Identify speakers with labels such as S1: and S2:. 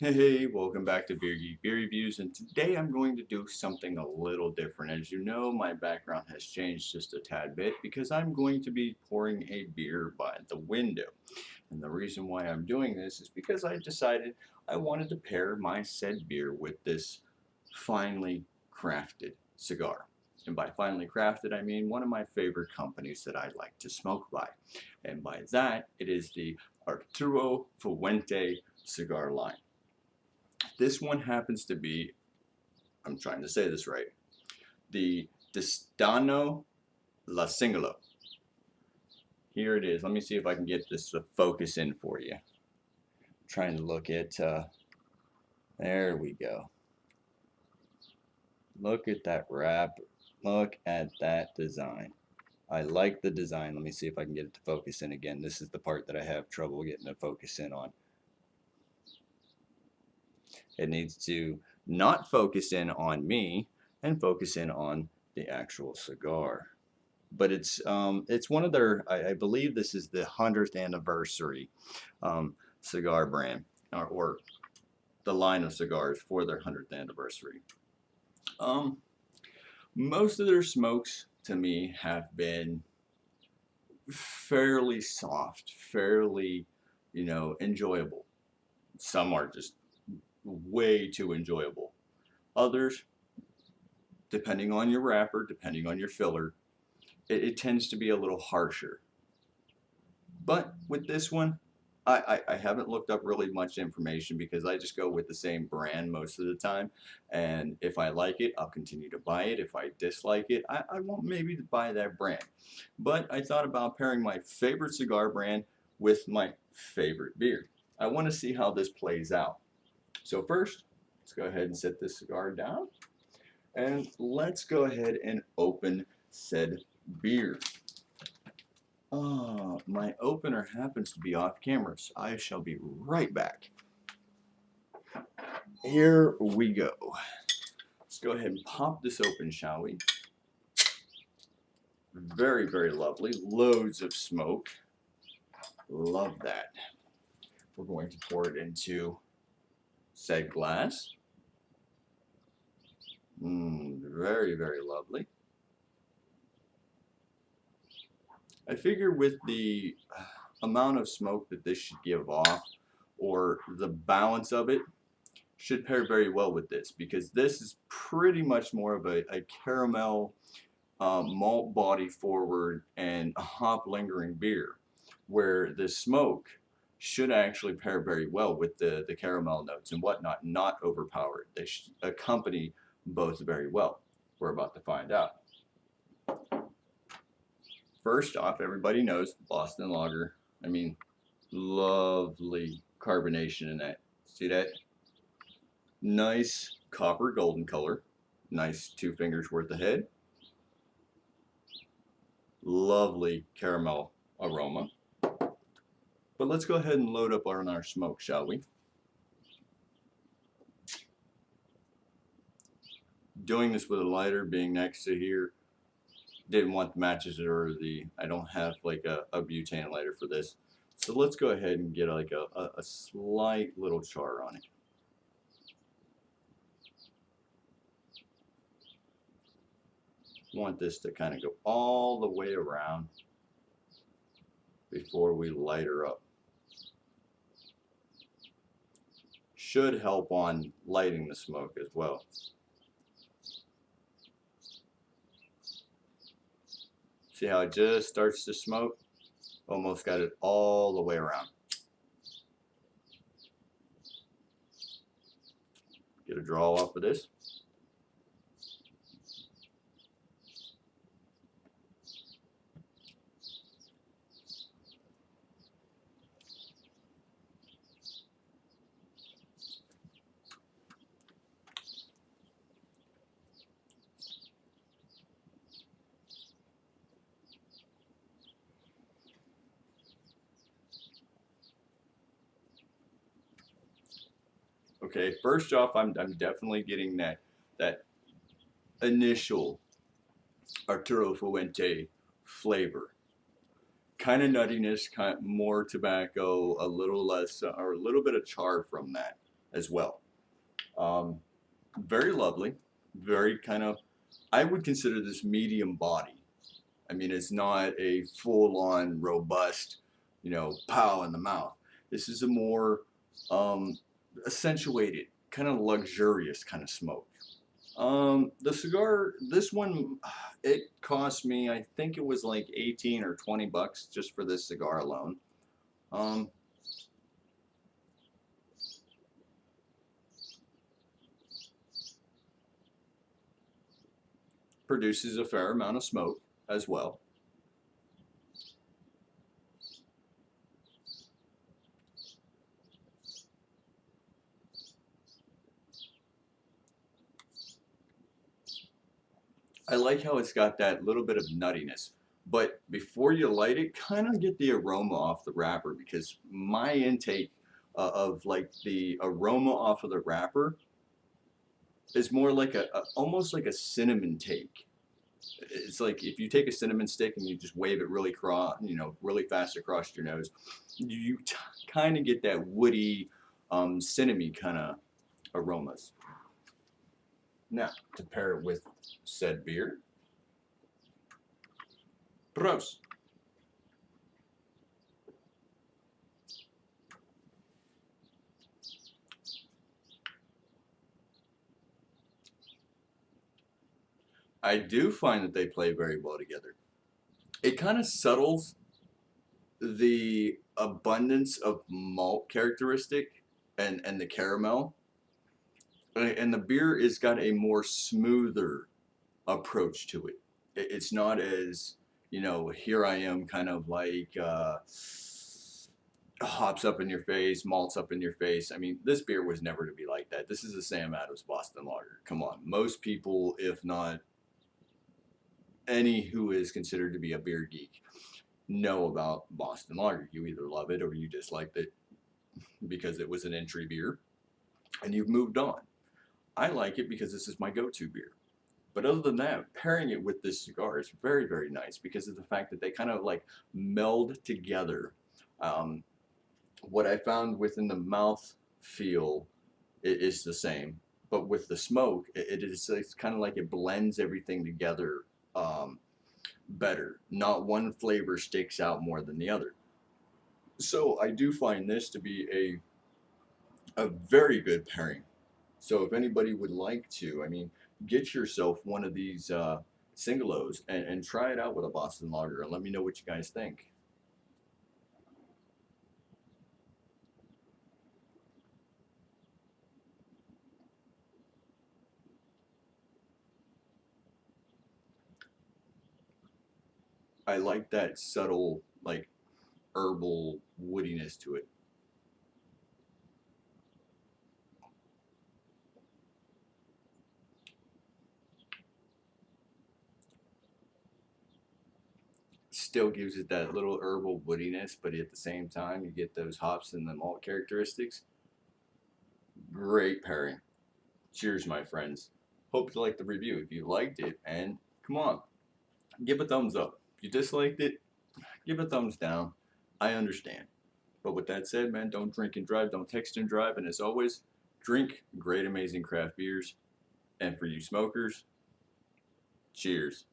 S1: Hey, welcome back to Beer Geek Beer Reviews, and today I'm going to do something a little different. As you know, my background has changed just a tad bit because I'm going to be pouring a beer by the window. And the reason why I'm doing this is because I decided I wanted to pair my said beer with this finely crafted cigar. And by finely crafted, I mean one of my favorite companies that I like to smoke by. And by that, it is the Arturo Fuente cigar line. This one happens to be, I'm trying to say this right, the Destino La Siglo. Here it is. Let me see if I can get this to focus in for you. I'm trying to look at, there we go. Look at that wrap. Look at that design. I like the design. Let me see if I can get it to focus in again. This is the part that I have trouble getting to focus in on. It needs to not focus in on me and focus in on the actual cigar. But it's one of their, I believe this is the 100th anniversary cigar brand, or the line of cigars for their 100th anniversary. Um, Most of their smokes to me have been fairly soft, fairly, enjoyable. Some are just way too enjoyable. Others, depending on your wrapper, depending on your filler, it tends to be a little harsher. But with this one, I haven't looked up really much information because I just go with the same brand most of the time. And if I like it, I'll continue to buy it. If I dislike it, I won't maybe buy that brand. But I thought about pairing my favorite cigar brand with my favorite beer. I want to see how this plays out. So first, let's go ahead and set this cigar down. And let's go ahead and open said beer. My opener happens to be off camera, so I shall be right back. Here we go. Let's go ahead and pop this open, shall we? Very, very lovely. Loads of smoke. Love that. We're going to pour it into said glass. Very, very lovely. I figure with the amount of smoke that this should give off, or the balance of it, should pair very well with this, because this is pretty much more of a caramel, malt body forward and a hop lingering beer, where the smoke should actually pair very well with the caramel notes and whatnot, not overpowered. They should accompany both very well. We're about to find out. First off, everybody knows Boston Lager. I mean, lovely carbonation in that. See that? Nice copper golden color. Nice 2 fingers worth of head. Lovely caramel aroma. But let's go ahead and load up on our smoke, shall we? Doing this with a lighter being next to here, didn't want the matches or I don't have like a butane lighter for this. So let's go ahead and get like a slight little char on it. Want this to kind of go all the way around before we light her up. Should help on lighting the smoke as well. See how it just starts to smoke? Almost got it all the way around. Get a draw off of this. Okay, first off, I'm definitely getting that initial Arturo Fuente flavor. Kind of nuttiness, kind of more tobacco, a little less, or a little bit of char from that. as well. Very lovely, very kind of, I would consider this medium body. I mean, it's not a full-on robust, pow in the mouth. This is a more accentuated, kind of luxurious kind of smoke. The cigar, this one, it cost me, I think it was like 18 or 20 bucks just for this cigar alone. Um, Produces a fair amount of smoke as well. I like how it's got that little bit of nuttiness. But before you light it, kind of get the aroma off the wrapper, because my intake of like the aroma off of the wrapper is more like almost like a cinnamon take. It's like if you take a cinnamon stick and you just wave it really fast across your nose, you kind of get that woody, cinnamon kind of aromas. Now, to pair it with said beer, Prost. I do find that they play very well together. It kind of settles the abundance of malt characteristic and the caramel. And the beer has got a more smoother approach to it. It's not as, here I am kind of like hops up in your face, malts up in your face. I mean, this beer was never to be like that. This is a Sam Adams Boston Lager. Come on. Most people, if not any who is considered to be a beer geek, know about Boston Lager. You either love it or you disliked it because it was an entry beer and you've moved on. I like it because this is my go-to beer. But other than that, pairing it with this cigar is very, very nice because of the fact that they kind of like meld together. Um, what I found within the mouth feel is the same, but with the smoke, it's kind of like it blends everything together better. Not one flavor sticks out more than the other. So I do find this to be a very good pairing. So if anybody would like to, I mean, get yourself one of these Siglos and try it out with a Boston Lager and let me know what you guys think. I like that subtle, like herbal woodiness to it. Still gives it that little herbal woodiness, but at the same time, you get those hops and the malt characteristics. Great pairing. Cheers, my friends. Hope you liked the review. If you liked it, and come on, give a thumbs up. If you disliked it, give a thumbs down. I understand. But with that said, man, don't drink and drive, don't text and drive, and as always, drink great, amazing craft beers. And for you smokers, cheers.